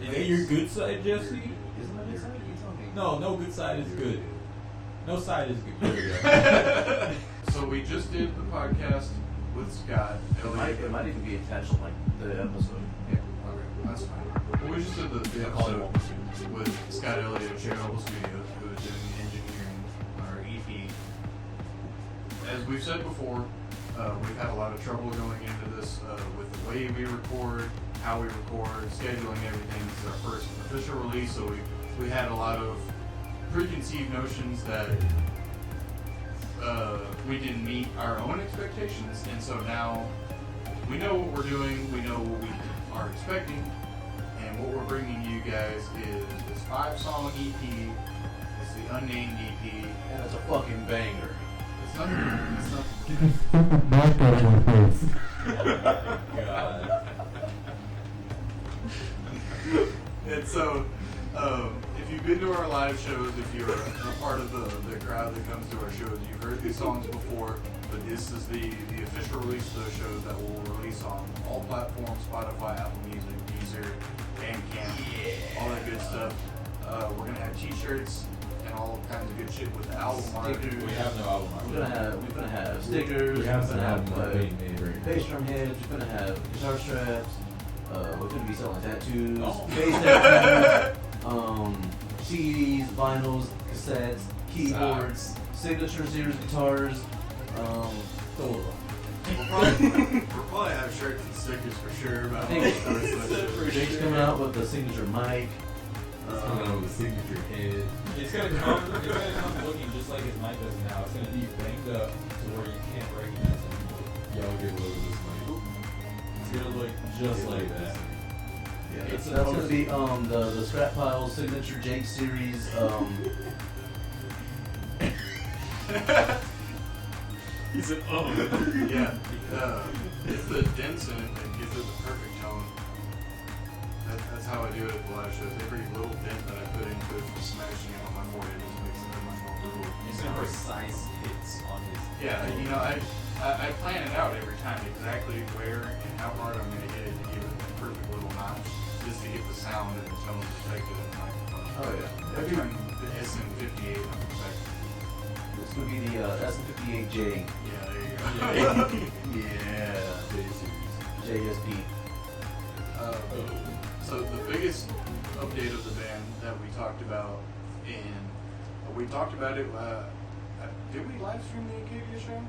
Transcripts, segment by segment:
Is it your good side, Jesse? Isn't that good side? You tell me. No good side is good. No side is good. There we go. So we just did the podcast with Scott. It might even be attached to like the episode. Yeah, okay, that's fine. Well, we just did the episode with Scott Elliott at Chillhop Studios, who is doing engineering on our EP. As we've said before, we've had a lot of trouble going into this with the way we record, how we record, scheduling everything. This is our first official release, so we had a lot of preconceived notions that we didn't meet our own expectations, and so now we know what we're doing, we know what we are expecting, and what we're bringing you guys is this 5-song EP. It's the unnamed EP, And it's a fucking banger. it's nothing. God. And so, if you've been to our live shows, if you're a part of the crowd that comes to our shows, you've heard these songs before, but this is the official release of those shows that we'll release on all platforms: Spotify, Apple Music, Deezer, Bandcamp, all that good stuff. We're gonna have T-shirts and all kinds of good shit with the album art. We have no album art. We're gonna have stickers. We have we're gonna have bass some drum heads. We're gonna have guitar straps. We're gonna be selling tattoos, Oh. bass tattoos, CDs, vinyls, cassettes, keyboards, signature series guitars. We'll probably have shirts and stickers for sure. But I think Jake's coming out with the signature mic. Coming out with a signature head. It's gonna come looking just like his mic does now. It's gonna be banged up to where you can't recognize it. Y'all get a load of this mic. It's gonna look just like that. Yeah, It's that's gonna be the Scrap Pile signature Jake series. He said, yeah, it's the dents in it that gives it the perfect tone. That's how I do it at the live shows. Every little dent that I put into it from smashing it on my forehead just makes it that much more brutal. It's gonna precise hits on his. Yeah, you know, I plan it out every time exactly where and how hard I'm gonna hit it to give it the perfect little notch, just to get the sound and the tone protected in the microphone. Oh yeah. Every time the SM58 I'm protected. It's gonna be the SM58J. Yeah, there you go. Yeah. JSP. So the biggest update of the band that we talked about, and we talked about it. Did we live stream the Acadia show?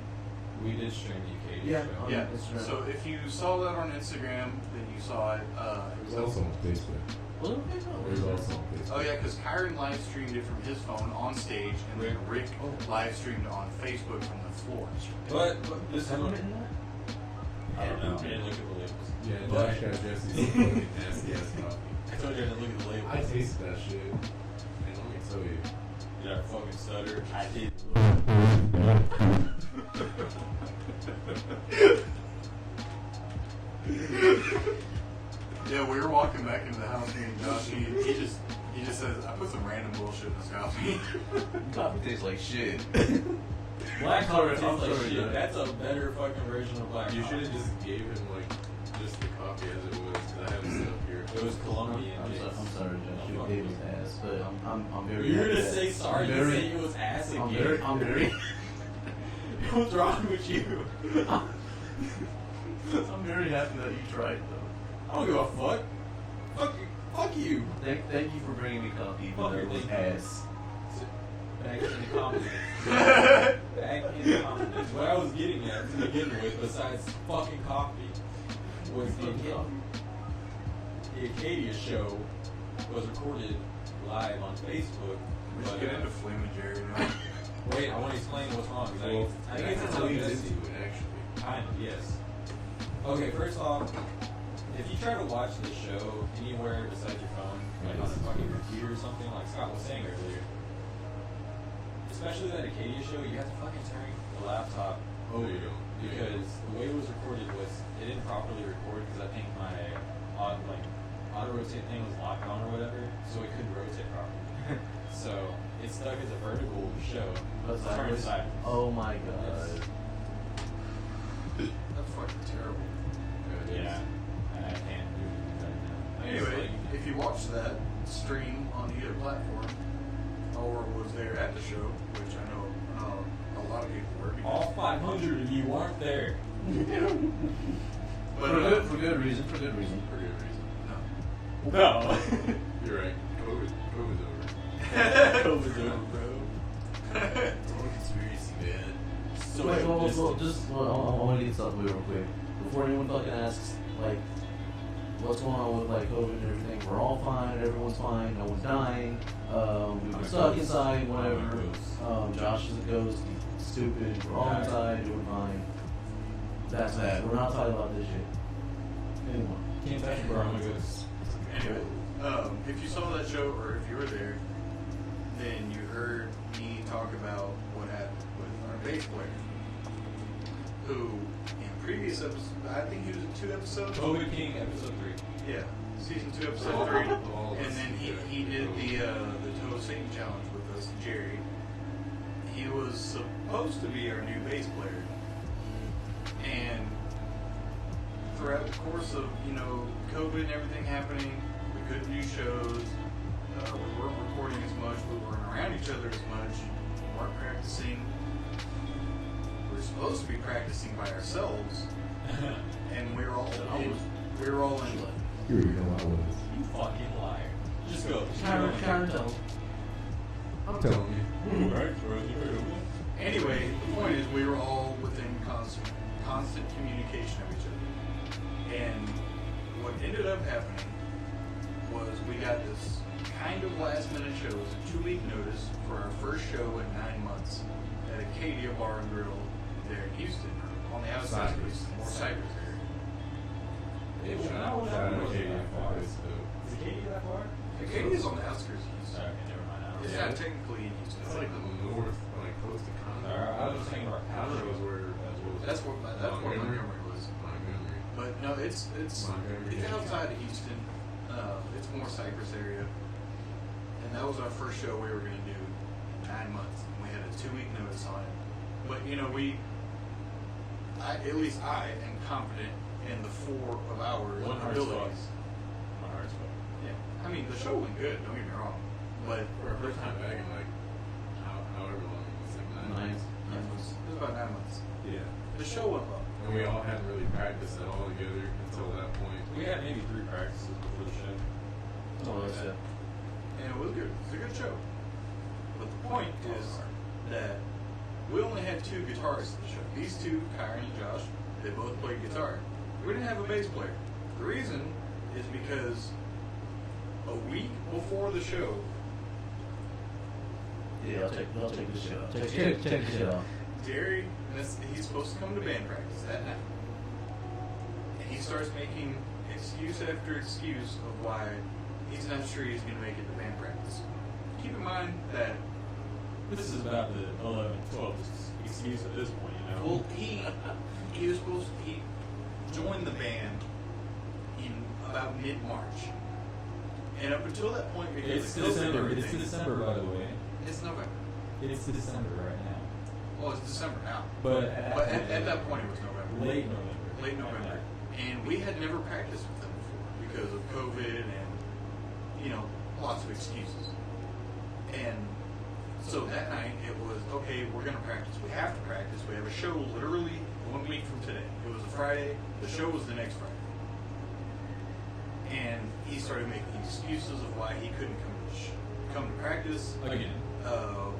We did stream the Acadia show. Yeah. Instagram. So if you saw that on Instagram, then you saw it. It was also on Facebook. Was it okay? It was also on Facebook. Oh yeah, because Kyron live streamed it from his phone on stage, and then Rick live streamed on Facebook from the floor. But this is Have you what written that? I don't know. I didn't look at the labels. Yeah, But- Josh got Jesse's fucking nasty ass coffee. I told you I didn't look at the labels. I tasted that shit. And let me tell you. Did I fucking stutter? I did. Yeah, we were walking back into the house, me and Josh. He just says, I put some random bullshit in this coffee. Coffee tastes like shit. Black coffee tastes I'm like sorry, shit. Jack. That's a better fucking version of black You coffee. should have just gave him like just the coffee as it was, because I have it set up here. It was Colombian. I'm James. sorry, Josh. You gave his ass, but I'm very. You're happy gonna that- say sorry. I'm You very, say it was ass again. I'm very. What's wrong with you? I'm very happy that you tried though. I don't give a fuck. Fuck you. Thank you for bringing me coffee, even Fuck though your it was thing. ass. Back in the comments. Back in the comments. What I was getting at to begin with, besides fucking coffee, was the Acadia show was recorded live on Facebook. We should but, get into Flame and Jerry now. Wait, I want to explain what's wrong. 'Cause Well, I think it's a leads little into it actually. Kind of, yes. Okay, first off, if you try to watch the show anywhere besides your phone, like on a fucking computer or something, like Scott was saying earlier, especially that Acadia show, you have to fucking turn the laptop over. There you go. Because the way it was recorded was, it didn't properly record because I think my auto rotate thing was locked on or whatever, so it couldn't rotate properly. So it's stuck as a vertical show. That's Turn sideways. Oh my god. That's fucking terrible. Yeah, I can't do it right now. Anyway, if you watched that stream on either platform, or was there at the show, which I know a lot of people were. All 500 of you weren't there. Yeah. But For good reason. For good reason. no. No. You're right. COVID's over. COVID's over, bro. Total conspiracy, man. So Wait, I want to get something real quick. Before anyone fucking asks, like, what's going on with, like, COVID and everything, we're all fine, everyone's fine, no one's dying, we were stuck inside, whatever. Josh is a ghost, he's stupid, we're all inside, doing fine. That's that. We're not talking about this shit anymore. Can't touch it, bro. I'm a ghost. Anyway, if you saw that show or if you were there, then you heard me talk about what happened with our bass player, who in previous episodes, I think he was in 2 episodes. COVID King, episode 3. Yeah, season 2, episode 3, and then he did the Toe Satan challenge with us, Jerry. He was supposed to be our new bass player, and throughout the course of COVID and everything happening, we couldn't do shows. We weren't recording as much. We weren't around each other as much. We weren't practicing. We were supposed to be practicing by ourselves, and we were all in. You fucking liar. Just go. Karen, tell him. I'm telling you. Right? Anyway, the point is we were all within constant communication of each other. And what ended up happening was we got this kind of last minute show. It was a 2-week notice for our first show in 9 months at Acadia Bar and Grill there in Houston, on the outskirts of Houston, more Cypress area. Is Acadia that far? Acadia's on the outskirts of Houston. Okay, never mind. It's not technically in Houston. It's like the north, like close to Conroe. I was just thinking about Conroe is where That's where Montgomery was. Montgomery. But no, it's Montgomery. outside of Houston. It's more Cypress area. And that was our first show we were going to do in 9 months. And we had a 2-week notice on it. But at least I am confident in the 4 of our abilities. My heart's fucked. Yeah, I mean the show went good. Don't get me wrong. But For our first time back in like however long it was, like 9 months. it was about 9 months. Yeah. The show went well. And we all hadn't really practiced at all together until that point. We had maybe 3 practices before the show. Oh, that's it. And it was good. It was a good show. But the point is that we only had 2 guitarists at the show. These 2, Kyron and Josh, they both played guitar. We didn't have a bass player. The reason is because a week before the show, Yeah, I'll take the shit off. Take the shit off. Jerry, he's supposed to come to band practice that night. And he starts making excuse after excuse of why he's not sure he's going to make it to band practice. Keep in mind that, This is about the 11, 12 excuse at this point, you know? well, he was supposed to, he joined the band in about mid-March. And up until that point, because It's of COVID and December. It's everything- December, by the way. It's November. It's December right now. Well, it's December now. But At that point, it was November. late November. Late November. And we had never practiced with them before because of COVID and, lots of excuses. And so that night it was, okay, we're going to practice. We have to practice. We have a show literally 1 week from today. It was a Friday. The show was the next Friday. And he started making excuses of why he couldn't come to practice. Again.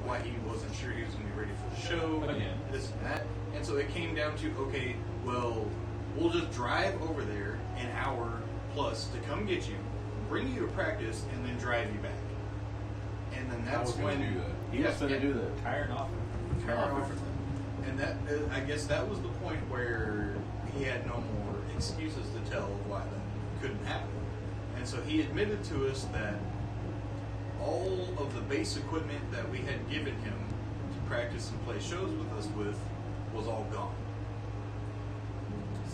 Why he wasn't sure he was going to be ready for the show. Again. This and that. And so it came down to, okay, well, we'll just drive over there an hour plus to come get you, bring you to practice, and then drive you back. And then that's was gonna when do that. He was going to do that. Tired off. And that, I guess that was the point where he had no more excuses to tell why that couldn't happen. And so he admitted to us that all of the bass equipment that we had given him to practice and play shows with us with was all gone.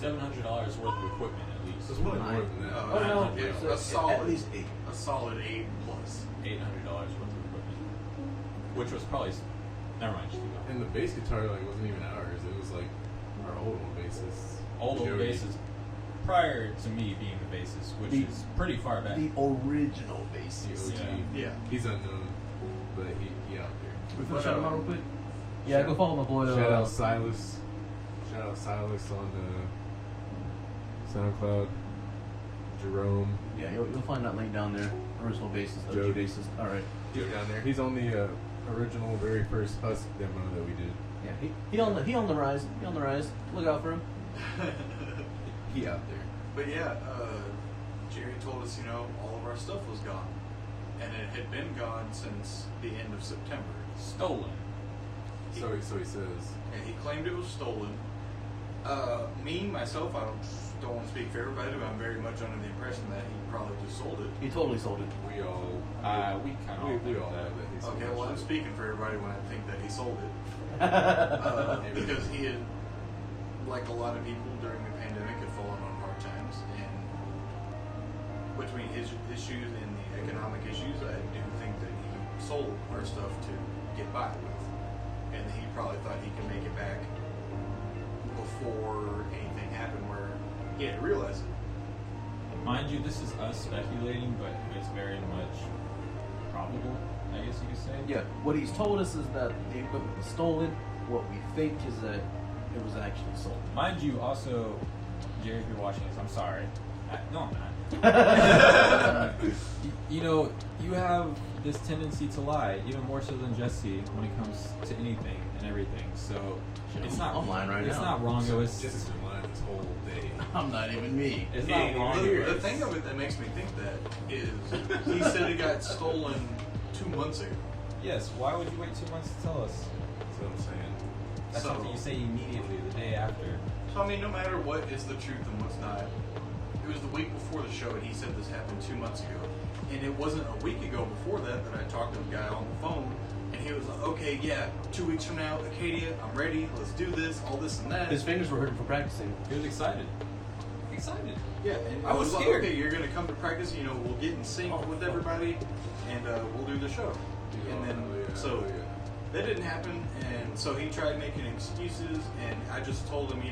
$700 worth of equipment at least. So it's more than that. Oh, no. Yeah, a solid, At least 8. a solid 8 plus. $800 worth of equipment, which was probably. Never mind. Just keep going. And the bass guitar wasn't even ours. It was like our old one bassist. Old Joey. bases. prior to me being the bassist, which is pretty far back. The original bassist. Yeah. He's unknown, but he out there. We finna shout him out real quick? Yeah, go follow my boy. Shout out Silas. Shout out Silas on SoundCloud. Jerome. Yeah, you'll find that link down there. Original bassist, OG Joe. bassist. All right. Joe down there. He's on the original, very first Husk demo that we did. Yeah, he on the rise. He on the rise. Look out for him. He out there. But yeah, Jerry told us, all of our stuff was gone. And it had been gone since the end of September. Stolen. So he says. And he claimed it was stolen. Myself, I don't want to speak for everybody, but I'm very much under the impression that he probably just sold it. He totally sold it. We all. We kind of We all know that he's. Okay, well, I'm speaking for everybody when I think that he sold it. Because he had, like a lot of people during the pandemic, had fallen on hard times. And between his issues and the economic issues, I do think that he sold our stuff to get by with. And he probably thought he could make it back before anything happened where he had to realize it. Mind you, this is us speculating, but it's very much probable, I guess you could say. Yeah, what he's told us is that the equipment was stolen. What we think is that it was actually sold. Mind you, also, Jerry, if you're watching this, I'm sorry. No, I'm not. You have this tendency to lie, even more so than Jesse when it comes to anything and everything. So it's not. I'm lying right now. It's not wrong. It was Jesse's been lying this whole day. I'm not even me. It's not wrong. The thing of it that makes me think that is he said it got stolen 2 months ago. Yes. Why would you wait 2 months to tell us? That's what I'm saying. That's something you say immediately, the day after. So I mean, no matter what is the truth and what's not, it was the week before the show, and he said this happened 2 months ago. And it wasn't a week ago before that I talked to the guy on the phone, and he was like, okay, yeah, 2 weeks from now, Acadia, I'm ready, let's do this, all this and that. His fingers were hurting from practicing. He was excited. Excited. Yeah, and I was like, scared. okay, you're going to come to practice, we'll get in sync with everybody, and we'll do the show. And then, so that didn't happen, and so he tried making excuses, and I just told him,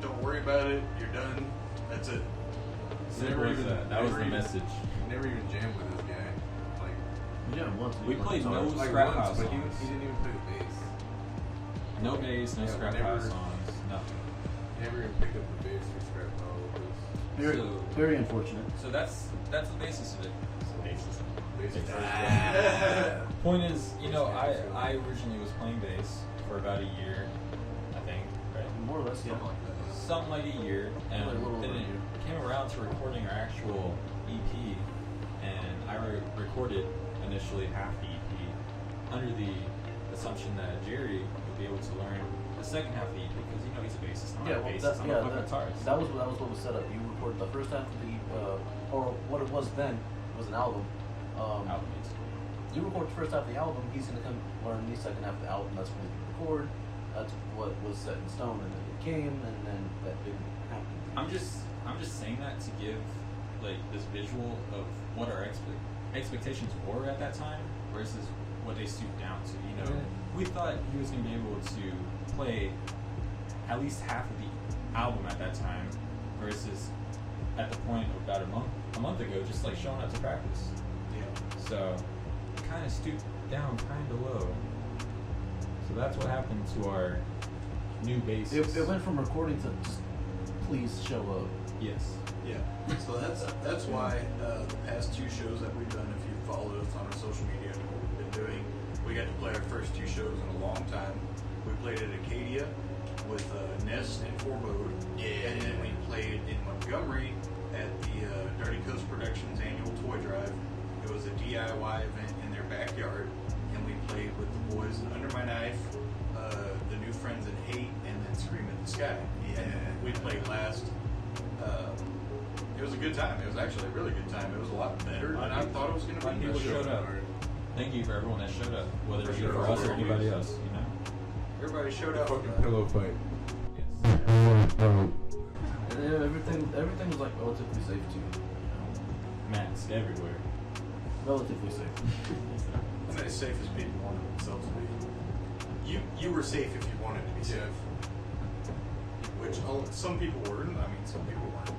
don't worry about it, you're done, that's it. Simple as that. That was the message. Never even jammed with this guy. Like, Yeah, once We played no like scrap once, house but songs. he didn't even play the bass. No bass, no Yeah, scrap never- house songs, nothing. Never even picked up the bass or scrap vocals. Very unfortunate. So that's the basis of it. Bass is Point is, I originally was playing bass for about a year, I think, right? More or less, yeah. Something like a year, and Probably a little then over a it year. came around to recording our actual EP, and I recorded initially half the EP under the assumption that Jerry would be able to learn the second half of the EP because he's a bassist, I'm not a bassist, I'm a fucking guitarist. that was what was set up. You recorded the first half of the, or what it was then was an album. Albums. You record the first half of the album. He's gonna come learn the second half of the album. That's what he record. That's what was set in stone, and then it came, and then that didn't happen. I'm just saying that to give like this visual of what our expectations were at that time versus what they stooped down to. We thought he was gonna be able to play at least half of the album at that time versus at the point of about a month ago, just like showing up to practice. Yeah. So kind of stooped down kind of low. So that's what happened to our new bassist. It went from recording to just please show up. Yes. Yeah. So that's why the past 2 shows that we've done, if you followed us on our social media and what we've been doing, we got to play our first 2 shows in a long time. We played at Acadia with Nest and Forebode. Yeah. And then we played in Montgomery at the Dirty Coast Productions annual toy drive. It was a DIY event in their backyard, and we played with the boys in Under My Knife, the New Friends in Hate, and then Scream at the Sky. Yeah. And we played last. It was a good time. It was actually a really good time. It was a lot better than I thought it was going to be. People showed up. Thank you for everyone that showed up, whether it be for us or anybody else. Everybody showed up. Fucking pillow fight. Yes. And everything was like relatively safe too. Masks everywhere. Relatively safe. Not as safe as people wanted themselves to be. You were safe if you wanted to be safe. which some people were. I mean, some people weren't,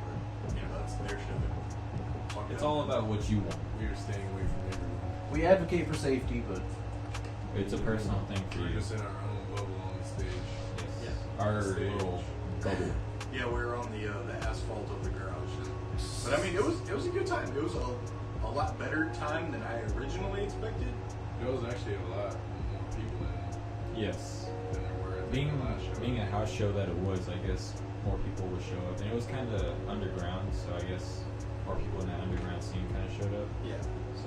but you know, that's their shit. It's all about what you want. We were staying away from everyone. We advocate for safety, but It's a personal thing for We were you. just in our own bubble on the stage. Yes. Our Stage. little bubble. Yeah, we were on the asphalt of the garage. But I mean, it was a good time. It was a lot better time than I originally expected. There was actually a lot more people Yes. than there were at Being the last show. being a house show that it was, I guess more people would show up, and it was kind of underground, so I guess more people in that underground scene kind of showed up. Yeah.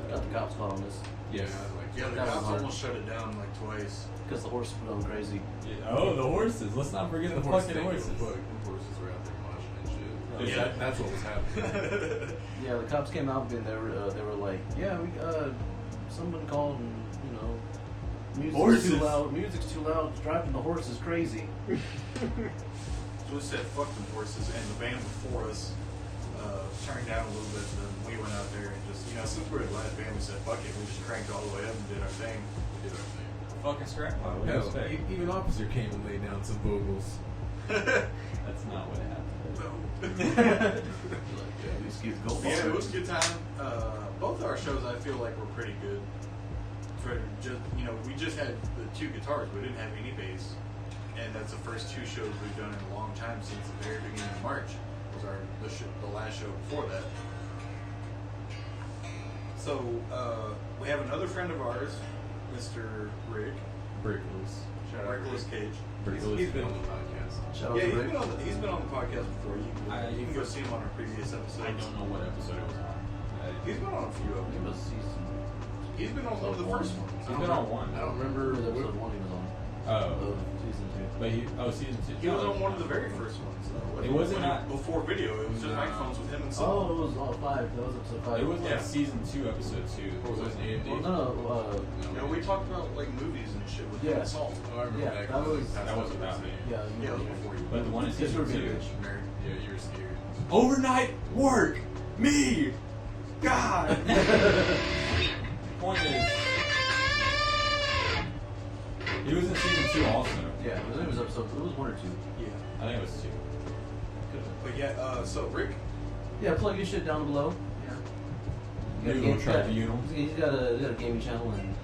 got the cops caught on this Yeah, like Yeah, the That was cops hard. almost shut it down like twice. because the horse was going crazy. Oh, the horses! Let's not forget the fucking horses. The horses were out there moshing and shit. Yeah. That's what was happening. Yeah, the cops came out and they were like, yeah, we someone called and music's Horses. too loud. Music's too loud. Driving the horse is crazy. So we said fuck them horses, and the band before us turned down a little bit, and then we went out there and just, since we were the last band, we said fuck it, we just cranked all the way up and did our thing. We did our thing. Fucking scrap pile. What do you Hell, expect? even Officer came and laid down some vocals. That's not what happened. So, Yeah, these kids go. yeah, it was a good time. Both our shows, I feel like, were pretty good. We just had the 2 guitars, we didn't have any bass, and that's the first 2 shows we've done in a long time since the very beginning of March. Was the last show before that. So we have another friend of ours, Mr. Rick. Brickles. Shout out Rickles Cage. Brickles. He's been on the podcast. Shout out Yeah, to Rick. he's been on the podcast before. You can go see him on our previous episodes. I don't know what episode it was on. He's been on a few of It them. was season. He's been on one of the first ones. He's been on one. I don't It remember. was episode 1 he was on. Oh, Of season 2. but season 2. He was on one of the very first ones. It wasn't before video. It was just No. microphones with him and Oh, Saul. it was 5. That was episode 5. It was Yeah. like season 2, episode 2. What was it? AMD? Well, no. We talked about like movies and shit with him Yeah. and Saul. Oh, I remember Yeah, back that when was- That was about me. Yeah, Yeah, it was before you. But the one in Because you season were being a 2. bitch. Married. Yeah, you were scared. Overnight work! Me! God! Point is, he was in season 2 also. Yeah, it was episode. It was 1 or 2. Yeah. I think it was 2. But yeah, so Rick, Yeah, plug your shit down below. Yeah. New tribunal. He's got a gaming channel and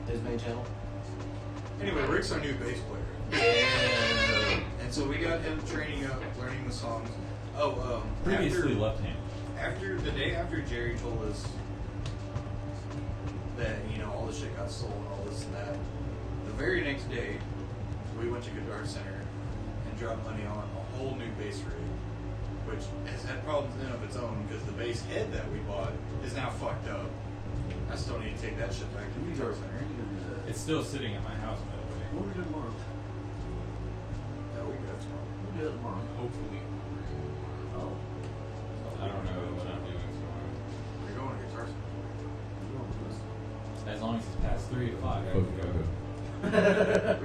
his main channel. anyway, Rick's our new bass player. And so we got him training up, learning the songs. Previously left hand. After the day after Jerry told us that all the shit got stolen, all this and that, the very next day we went to Guitar Center and dropped money on a whole new bass rig, which has had problems in and of its own because the bass head that we bought is now fucked up. I still need to take that shit back to the Guitar Center. It's still sitting at my house, by the way. What are we doing tomorrow? Yeah, we got tomorrow. We'll do that tomorrow. Hopefully. Oh. I don't know what I'm doing tomorrow. We're going to Guitar Center. As long as it's past 3 o'clock, I can go. We can do that.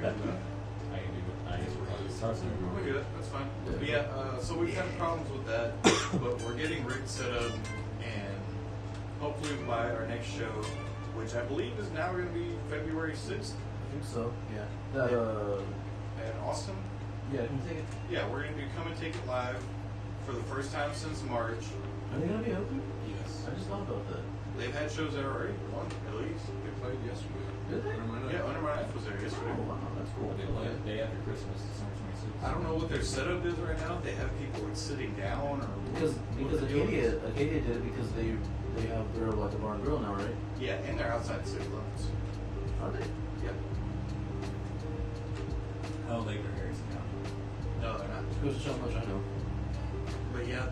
I can do it. I guess we're probably start We something. can do that. That's fine. But yeah, so we've had problems with that, but we're getting Rick set up, and hopefully by our next show, which I believe is now going to be February 6th I think so. Yeah. That at Austin. Yeah, can you take it? Yeah, we're going to do Come and Take It Live for the first time since March. Are they gonna be open? Yes. I just thought about that. They've had shows there already, one at least. They played yesterday. Did they? Under my nose. Yeah, Under My Knife was there yesterday. Oh wow, that's cool. They play the day after Christmas, December 26th. I don't know what their setup is right now. If they have people like sitting down or Because what the deal is. Acadia did it because they have their like a bar and grill now, right? Yeah, and they're outside the city limits. Are they? Yeah. Hell, Laker Harrison County. No, they're not. Goes to show how much I know. But yeah,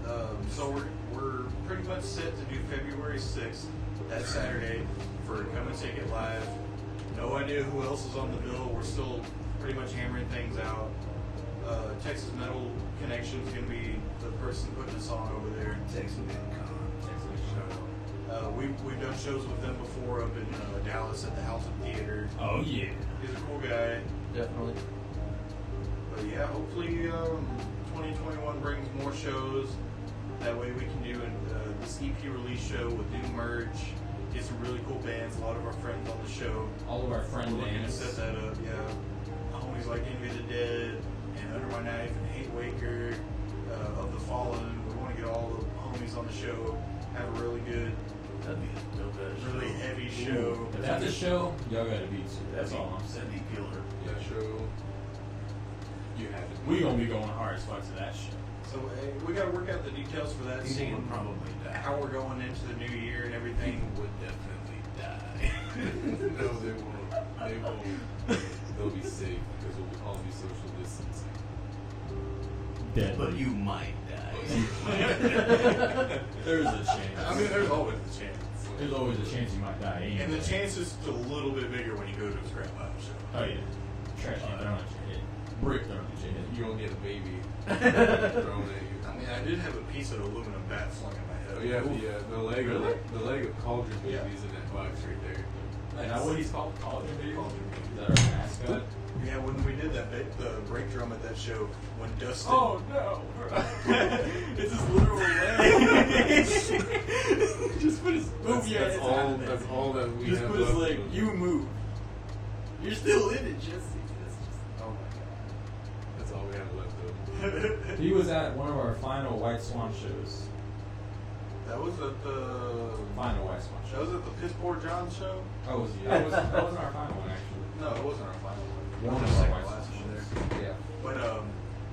so we're pretty much set to do February 6th, that Saturday, for Come and Take It Live. No idea who else is on the bill. We're still pretty much hammering things out. Texas Metal Connection's gonna be the person putting the song over there. Texas We've done shows with them before up in Dallas at the House of Theater. Oh, yeah. He's a cool guy. Definitely. But yeah, hopefully 2021 brings more shows. That way we can do this EP release show with new merch, get some really cool bands, a lot of our friends on the show. All of our friend We're looking to names. set that up, yeah. Homies like Envy the Dead and Under My Knife and Hate Waker, Of the Fallen. We want to get all the homies on the show, have a really good, That'd be a dope ass really show. heavy show. If that's a show, y'all gotta be too. That's That'd all I'm be saying. that'd be killer. Yeah, show. You have to. We gonna be going hard as fuck to that shit. So we got to work out the details for that. People Seeing would probably die. how we're going into the new year and everything. People would definitely die. No, they won't. They won't. They'll be safe because we'll all be social distancing. Dead. But you might die. There's a chance. I mean, there's always a chance. There's always a chance you might die. Anyway. And the chance is a little bit bigger when you go to a scrap metal show. Oh yeah. Trash can thrown at your head. Brick thrown at your head. You don't get a baby thrown at you. I mean, I did have a piece of aluminum bat slung in my head. Oh yeah, the leg Really? of the leg of Cauldron Yeah. Baby's in that box right there. Is that what he's called? Cauldron Baby? Cauldron Baby. Is that our mascot? Yeah, when we did that the break drum at that show, when Dustin. Oh no! It's his literal leg. Just put his move your That's head all. out. That's all that we Just have put his left leg. of- You move. You're still in it, Jesse. Oh my That's all we have left of. god. He was at one of our final White Swan shows. That was at the. Final White Swan That show. was at the Piss Poor John show. Oh, was he? That wasn't our final one actually. No, it wasn't our final one. One The of our second White last Swan one there. shows. Yeah. But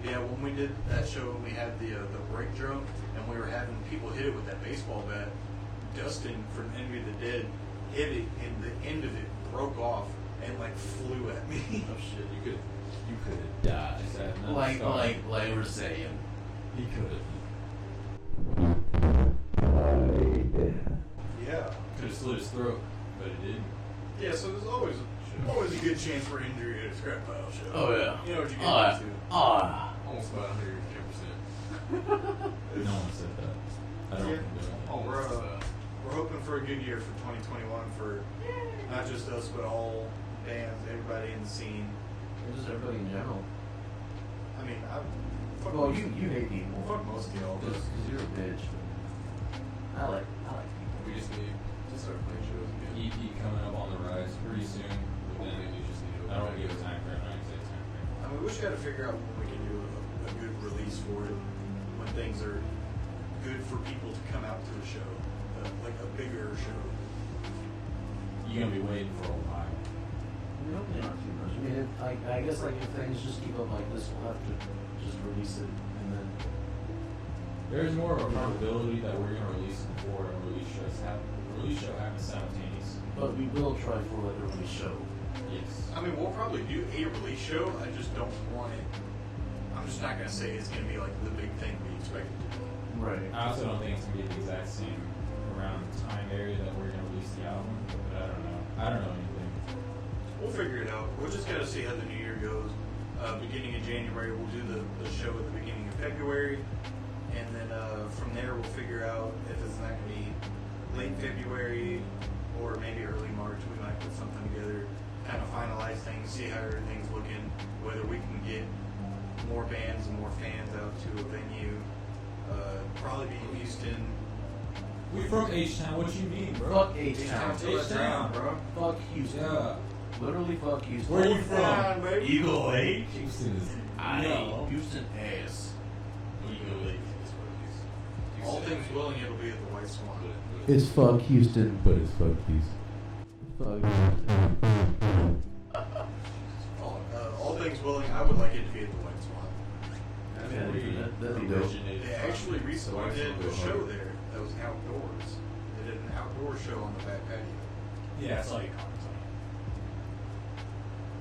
yeah, when we did that show, we had the break drum, and we were having people hit it with that baseball bat. Dustin from Envy of the Dead hit it, and the end of it broke off and like flew at me. Oh shit! You could have died. Is that another like story? we're saying. He could have. Yeah. Could have slit his throat, but it didn't. Yeah. So there's always a good chance for injury at a scrap pile show. Oh yeah. You know what you get Ah, into. ah. Almost about 110%. No one said that. I don't Yeah. think that. We're hoping for a good year for 2021 for not just us, but all bands, everybody in the scene. Just everybody in general. I mean, fuck Well, most- you hate people. fuck most of y'all. Just 'cause you're a bitch. I like people. We just need to start playing shows again. EP coming up on the rise pretty soon. But Then then you just need to. I don't want to give a time frame. I don't say time frame. I mean, we just got to figure out when we can do a good release for it, when things are good for people to come out to a show, like a bigger show. You're gonna be waiting for a while. We don't not too much. I mean, I guess like if things just keep up like this, we'll have to just release it and then. There's more of a probability that we're gonna release it before a release show happens simultaneously. But we will try for like a release show. Yes. I mean, we'll probably do a release show. I just don't want it. I'm just not gonna say it's gonna be like the big thing we expected to be. Right. I also don't think it's gonna be the exact same around time area that we're gonna release the album. But I don't know. I don't know anything. We'll figure it out. We'll just gotta see how the new year goes. Beginning of January, we'll do the show at the beginning of February, and then from there we'll figure out if it's not gonna be late February or maybe early March. We might put something together, kind of finalize things, see how everything's looking, whether we can get more bands and more fans out to a venue. Probably be in Houston. We from H-Town. What you mean, bro? Fuck H-Town. till it's down, bro. Fuck Houston. Yeah. Literally fuck Houston. Where you from? Down, baby. Eagle Lake. Houston is. I No. Houston ass. Eagle Lake. All things willing, it'll be at the White Swan. It's fuck Houston. But it's fuck these. Fuck. All things willing, I would like it to be at the White Swan. Yeah, that'd be dope. They actually recently did a show there that was outdoors. They did an outdoor show on the back patio. Yeah, it's like content.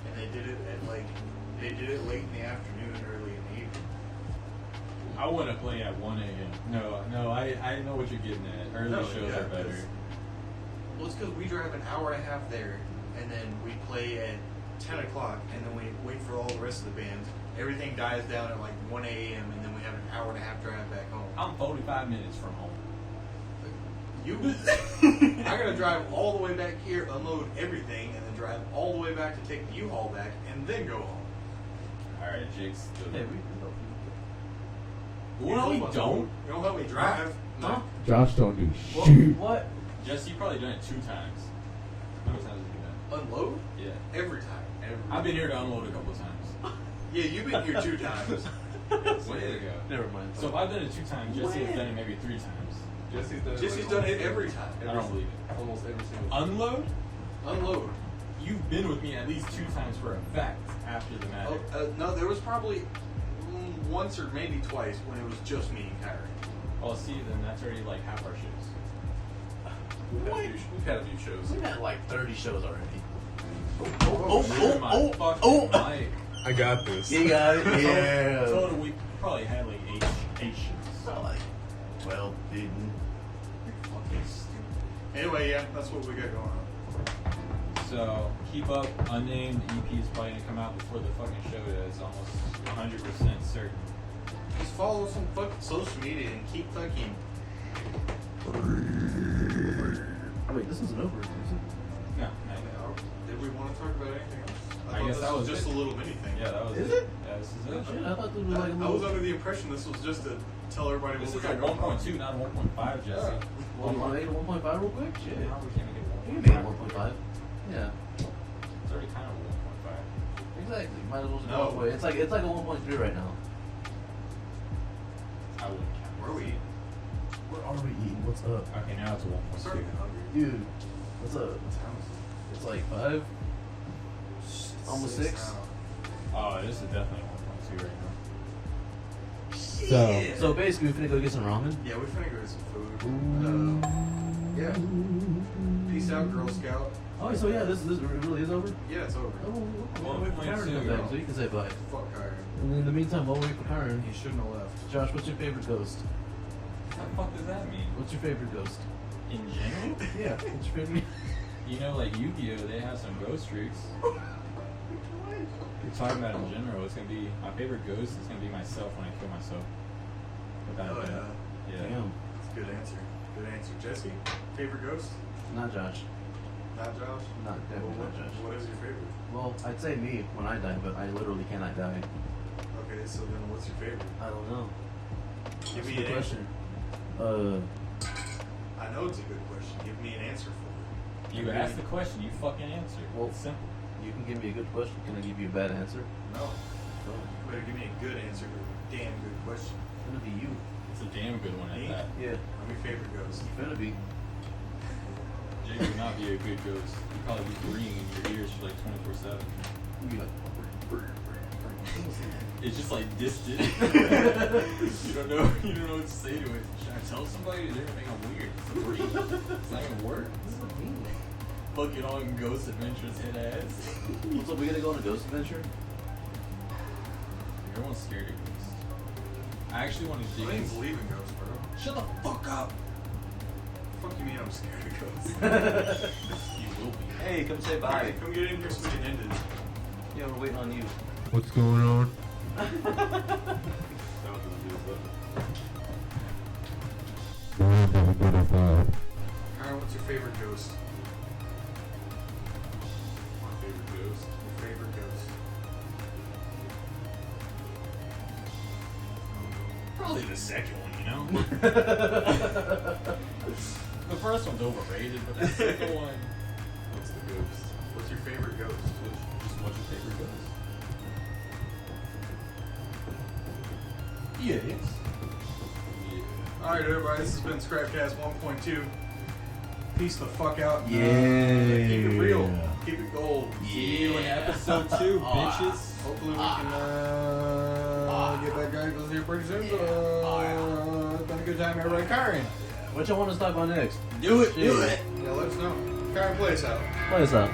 And they did it late in the afternoon, early in the evening. I want to play at 1 a.m. No, I know what you're getting at. Early No, shows yeah, are better. Well, it's because we drive an hour and a half there, and then we play at 10 o'clock, and then we wait for all the rest of the bands. Everything dies down at like 1 a.m., and then we have an hour and a half drive back home. I'm 45 minutes from home. I gotta drive all the way back here, unload everything, and then drive all the way back to take the U-Haul back, and then go home. Alright, Jake's. Hey, we can help you. Well, we don't. You don't help me drive. No. Josh don't do Well, shit. What? Jesse, you probably done it 2 times. How many times have you done Unload? that? Yeah. Every time. I've been here to unload a couple of times. Yeah, you've been here 2 times. Way to go. Never mind. So if I've done it 2 times, Jesse has done it maybe 3 times. Jesse's done it every time. I don't believe it. Almost every single time. Unload? Unload. You've been with me at least 2 times for a fact after the matter. No, there was probably once or maybe twice when it was just me and Kyrie. Oh, see, then that's already like half our shows. We've had a few shows. We've had like 30 shows already. My fucking mic. I got this. You got it? Yeah. Total, we probably had like 8 shows. Not like 12, dude. Fucking stupid. Anyway, yeah, that's what we got going on. So, keep up. Unnamed EP is probably gonna come out before the fucking show is almost 100% certain. Just follow us on fucking social media and keep fucking. Oh, wait, this isn't over, is it? No, not yet. Did we want to talk about anything else? I thought guess this that was just it. a little mini thing. Yeah, that was Is it. it? Yeah, this is Oh, it. shit, I thought this was like a I little... was under the impression this was just to tell everybody This what is we like got going on. 1.2, not 1.5, Jesse. Well, you want to make it 1.5 real quick? Shit. Now we can't make You it can make it 1.5. 1.5. Yeah. It's already kind of 1.5. Exactly. Might as well just No. go all the way. It's like a 1.3 right now. I wouldn't count. Where are we? Where are we eating? What's up? Okay, now it's a 1.2. I'm starting to get hungry. Dude, what's up? What time is it? It's like 5? Almost 6? now. Oh, this is definitely 1.2 right now. So basically, we finna go get some ramen. Yeah, we're finna go get some food. Yeah. Peace out, Girl Scout. Oh, so yeah, this really is over? Yeah, it's over. Oh, Well, we'll wait for thanks Karen to to come back so you can say bye. Fuck Kyrie. And in the meantime, while we wait for Karen, He shouldn't have left. Josh, what's your favorite ghost? What the fuck does that mean? What's your favorite ghost? In general? Yeah, what's your favorite? You know, like Yu-Gi-Oh, they have some ghost streaks. You're talking about in general, it's gonna be my favorite ghost is gonna be myself when I kill myself. Without Oh, a doubt. Yeah. Damn, That's a good answer. Good answer. Jesse, favorite ghost? not Josh. Not Josh? Not definitely not Josh. What is your favorite? Well, I'd say me when I die, but I literally cannot die. Okay, so then what's your favorite? I don't know. Give That's me a good an question. I know it's a good question. Give me an answer for it. You ask the question, you fucking answer. Well, It's simple. You can give me a good question. Can I give you a bad answer? No. Oh, You better give me a good answer to a damn good question. it's gonna be you. It's a damn good one Me? at that. Yeah, I'm your favorite ghost. it's gonna be. Jake would not be a good ghost. He'd probably be ringing in your ears for like 24/7. You'd be like, It's just like distant. You don't know what to say to it. Should I tell somebody? They're gonna think I'm weird. It's a breed. It's not gonna work. Fucking on Ghost Adventures hit ass. What's up? We gonna go on a ghost adventure? Everyone's scared of ghosts. I actually want to I dig don't even into. believe in ghosts, bro. Shut the fuck up. Fuck you mean I'm scared of ghosts? You will be. Hey, come say bye. Come get in here so we can end it. Yeah, we're waiting on you. What's going on? Alright, what's your favorite ghost? My favorite ghost. Your favorite ghost. Probably the second one, you know? The first one's overrated, but the second one. What's the ghost? What's your favorite ghost? Just what's your favorite ghost? Yes. Yeah. Alright, everybody, this has been Scrapcast 1.2. Peace the fuck out. Yeah. Keep it real. Keep it gold. See you in episode 2, bitches. Hopefully we can get back guys here pretty soon. It's been a good time, everybody. Karen. What y'all want us to talk about next? Do it. Do it. Yeah, let us know. Karen, play us out. Play us out.